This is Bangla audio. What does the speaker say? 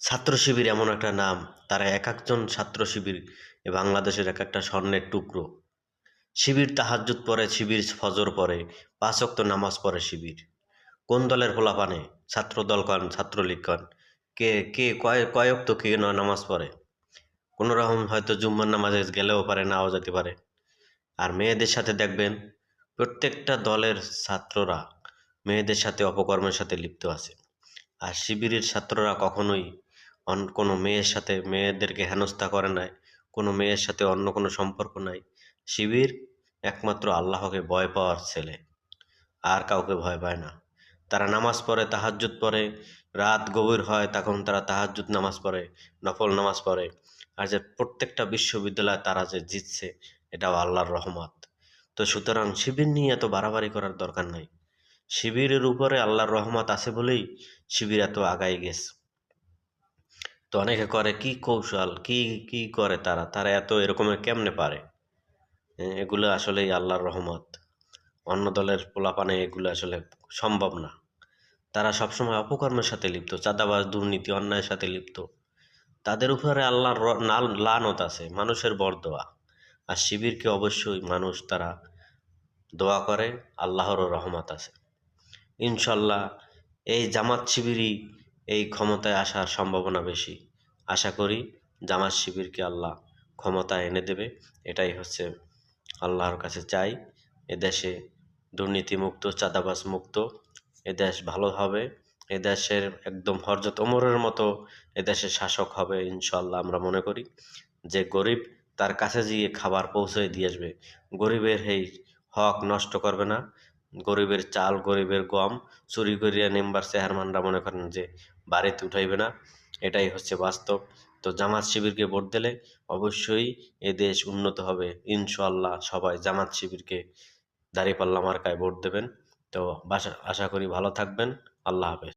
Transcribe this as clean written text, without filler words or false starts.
ছাত্র শিবির এমন একটা নাম, তারা এক একজন ছাত্র শিবির এ বাংলাদেশের এক একটা স্বর্ণের টুকরো। শিবির তাহাজ্জুদ পড়ে, শিবির ফজর পড়ে, ৫ ওয়াক্ত নামাজ পড়ে শিবির। কোন দলের পোলাপানে? ছাত্র দল কন, ছাত্রলীগ কন, কে কে কয় ওয়াক্ত কে নামাজ পড়ে? কোনো রকম হয়তো জুম্মার নামাজে গেলেও পারে, নাও যেতে পারে। আর মেয়েদের সাথে দেখবেন প্রত্যেকটা দলের ছাত্ররা মেয়েদের সাথে অপকর্মের সাথে লিপ্ত আছে। আর শিবিরের ছাত্ররা কখনোই কোনো মেয়ের সাথে, মেয়েদেরকে হেনস্থা করে নাই, কোনো মেয়ের সাথে অন্য কোনো সম্পর্ক নাই। শিবির একমাত্র আল্লাহকে ভয় পাওয়ার ছেলে, আর কাউকে ভয় পায় না। তারা নামাজ পড়ে, তাহাজ্জুদ পড়ে, রাত গভীর হয় তখন তারা তাহাজ্জুদ নামাজ পড়ে, নফল নামাজ পড়ে। আর যে প্রত্যেকটা বিশ্ববিদ্যালয়ে তারা যে জিতছে, এটাও আল্লাহর রহমত। তো সুতরাং শিবির নিয়ে এত বাড়াবাড়ি করার দরকার নাই। শিবিরের উপরে আল্লাহর রহমত আছে বলেই শিবির এত আগায় গেছে। তো অনেকে করে কি কৌশল, কি কি করে তারা, এত এরকমের কেমনে পারে? এগুলো আসলেই আল্লাহর রহমত। অন্য দলের পোলাপানে এগুলো আসলে সম্ভব না। তারা সবসময় অপকর্মের সাথে লিপ্ত, চাঁদাবাজ, দুর্নীতি, অন্যায়ের সাথে লিপ্ত। তাদের উপরে আল্লাহর লানত আছে, মানুষের বরদোয়া। আর শিবিরকে অবশ্যই মানুষ তারা দোয়া করে, আল্লাহরও রহমত আছে ইনশাল্লাহ। এই জামাত শিবিরই এই ক্ষমতায় আসার সম্ভাবনা বেশি। আশা করি জামাত শিবিরকে আল্লাহ ক্ষমতায় এনে দেবে। এটাই হচ্ছে আল্লাহর কাছে চাই। এদেশে দুর্নীতিমুক্ত, চাঁদাবাজ মুক্ত এদেশ ভালো হবে। এদেশের একদম হযরত ওমরের মতো এদেশের শাসক হবে ইনশাল্লাহ। আমরা মনে করি যে গরিব তার কাছে গিয়ে খাবার পৌঁছে দিয়ে আসবে, গরিবের এই হক নষ্ট করবে না। গরিবের চাল, গরিবের গম চুরি করিয়া মেম্বার চেয়ারম্যানরা মনে করেন যে বাড়িতে উঠাইবে না। এটাই হচ্ছে বাস্তব। তো জামাত শিবিরকে ভোট দিলে অবশ্যই এ দেশ উন্নত হবে ইনশাল্লাহ। সবাই জামাত শিবিরকে দাঁড়িপাল্লা মার্কায় ভোট দেবেন। তো আশা করি ভালো থাকবেন। আল্লাহ হাফেজ।